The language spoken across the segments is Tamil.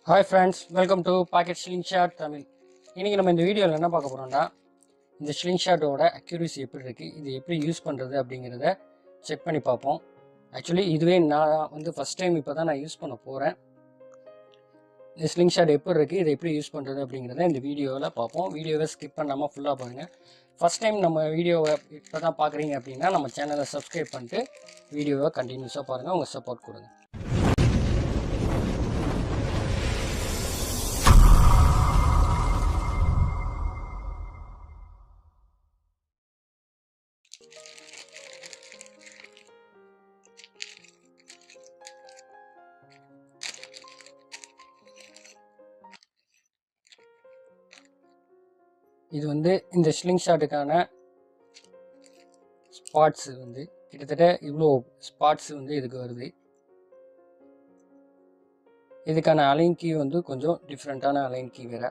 Hi friends, welcome to pocket sling shot Tamil. இன்றைக்கி நம்ம இந்த வீடியோவில் என்ன பார்க்க போகிறோம்னா, இந்த ஸ்லிங் ஷாட்டோட அக்யூரசி எப்படி இருக்குது, இது எப்படி யூஸ் பண்ணுறது அப்படிங்கிறத செக் பண்ணி பார்ப்போம். ஆக்சுவலி இதுவே நான் வந்து ஃபஸ்ட் டைம் இப்போ தான் நான் யூஸ் பண்ண போகிறேன். இந்த ஸ்லிங் ஷாட் எப்படி இருக்குது, இதை எப்படி யூஸ் பண்ணுறது அப்படிங்கிறத இந்த வீடியோவில் பார்ப்போம். வீடியோவை ஸ்கிப் பண்ணாமல் ஃபுல்லாக பாருங்கள். ஃபஸ்ட் டைம் நம்ம வீடியோவை இப்போ தான் பார்க்குறீங்க அப்படின்னா நம்ம சேனலை சப்ஸ்கிரைப் பண்ணிட்டு வீடியோவை கண்டினியூஸாக பாருங்கள், உங்கள் சப்போர்ட் கொடுங்க. இது வந்து இந்த ஸ்லிங் ஷாட்டுக்கான ஸ்பாட்ஸ் வந்து கிட்டத்தட்ட இவ்வளோ ஸ்பாட்ஸ் வந்து இதுக்கு வருது. இதுக்கான அலைன் கீ வந்து கொஞ்சம் டிஃப்ரெண்ட்டான அலைன் கீ வேறு.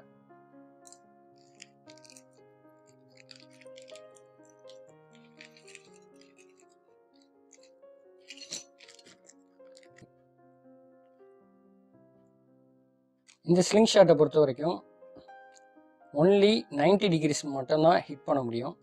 இந்த ஸ்லிங் ஷாட்டை பொறுத்த வரைக்கும் ஒன்லி 90 டிகிரிஸ் மட்டும்தான் ஹிட் பண்ண முடியும்.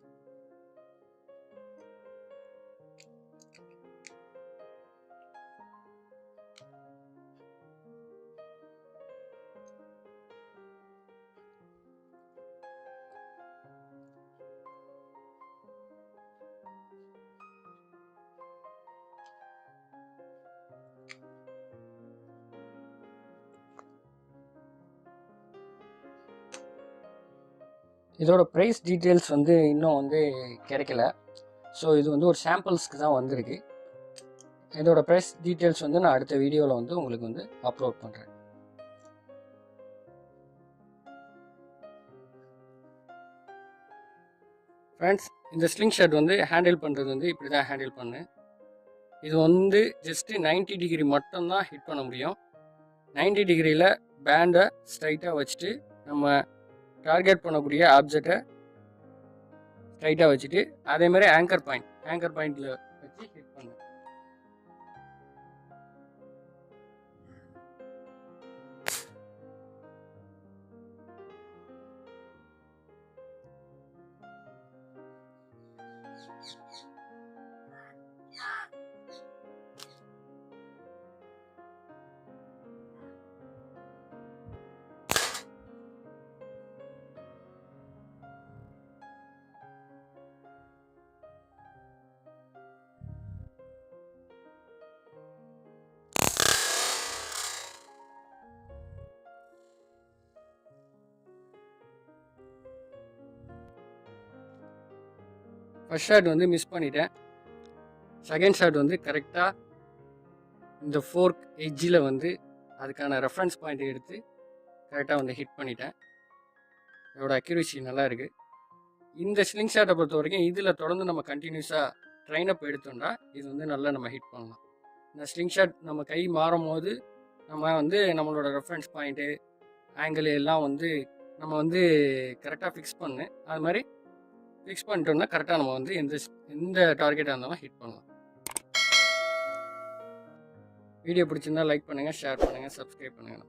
இதோட ப்ரைஸ் டீட்டெயில்ஸ் வந்து இன்னும் வந்து கிடைக்கல. ஸோ இது வந்து ஒரு சாம்பிள்ஸ்க்கு தான் வந்திருக்கு. இதோட ப்ரைஸ் டீட்டெயில்ஸ் வந்து நான் அடுத்த வீடியோவில் வந்து உங்களுக்கு வந்து அப்லோட் பண்ணுறேன். ஃப்ரெண்ட்ஸ், இந்த ஸ்லிங் ஷாட் வந்து ஹேண்டில் பண்ணுறது வந்து இப்படி தான் ஹேண்டில் பண்ணு. இது வந்து ஜஸ்ட்டு 90 டிகிரி மட்டும்தான் ஹிட் பண்ண முடியும். 90 டிகிரியில் பேண்டை ஸ்ட்ரைட்டாக வச்சுட்டு நம்ம டார்கெட் பண்ணக்கூடிய ஆப்ஜெக்டை ஸ்ட்ரைட்டாக வச்சுட்டு அதே மாதிரி ஆங்கர் பாயிண்டில் வச்சு ஹிட் பண்ணு. ஃபர்ஸ்ட் ஷாட் வந்து மிஸ் பண்ணிட்டேன். செகண்ட் ஷாட் வந்து கரெக்டாக இந்த ஃபோர்க் எட்ஜில் வந்து அதுக்கான ரெஃபரன்ஸ் பாயிண்ட் எடுத்து கரெக்டாக வந்து ஹிட் பண்ணிட்டேன். இதோட அக்யூரசி நல்லா இருக்குது. இந்த ஸ்லிங் ஷாட்டை பொறுத்த வரைக்கும் இதில் தொடர்ந்து நம்ம கண்டினியூஸாக ட்ரைன் அப் எடுத்தோம்னா இது வந்து நல்லா நம்ம ஹிட் பண்ணலாம். இந்த ஸ்லிங் ஷாட் நம்ம கை மாறும் போது நம்ம வந்து நம்மளோட ரெஃபரன்ஸ் பாயிண்ட்டு ஆங்கிள் எல்லாம் வந்து நம்ம வந்து கரெக்டாக ஃபிக்ஸ் பண்ணு. அது மாதிரி ஃபிக்ஸ் பண்ணிட்டோம்னா கரெக்டாக நம்ம வந்து எந்த டார்கெட்டாக இருந்தாலும் ஹிட் பண்ணலாம். வீடியோ பிடிச்சிருந்தா லைக் பண்ணுங்கள், ஷேர் பண்ணுங்கள், சப்ஸ்கிரைப் பண்ணுங்கள்.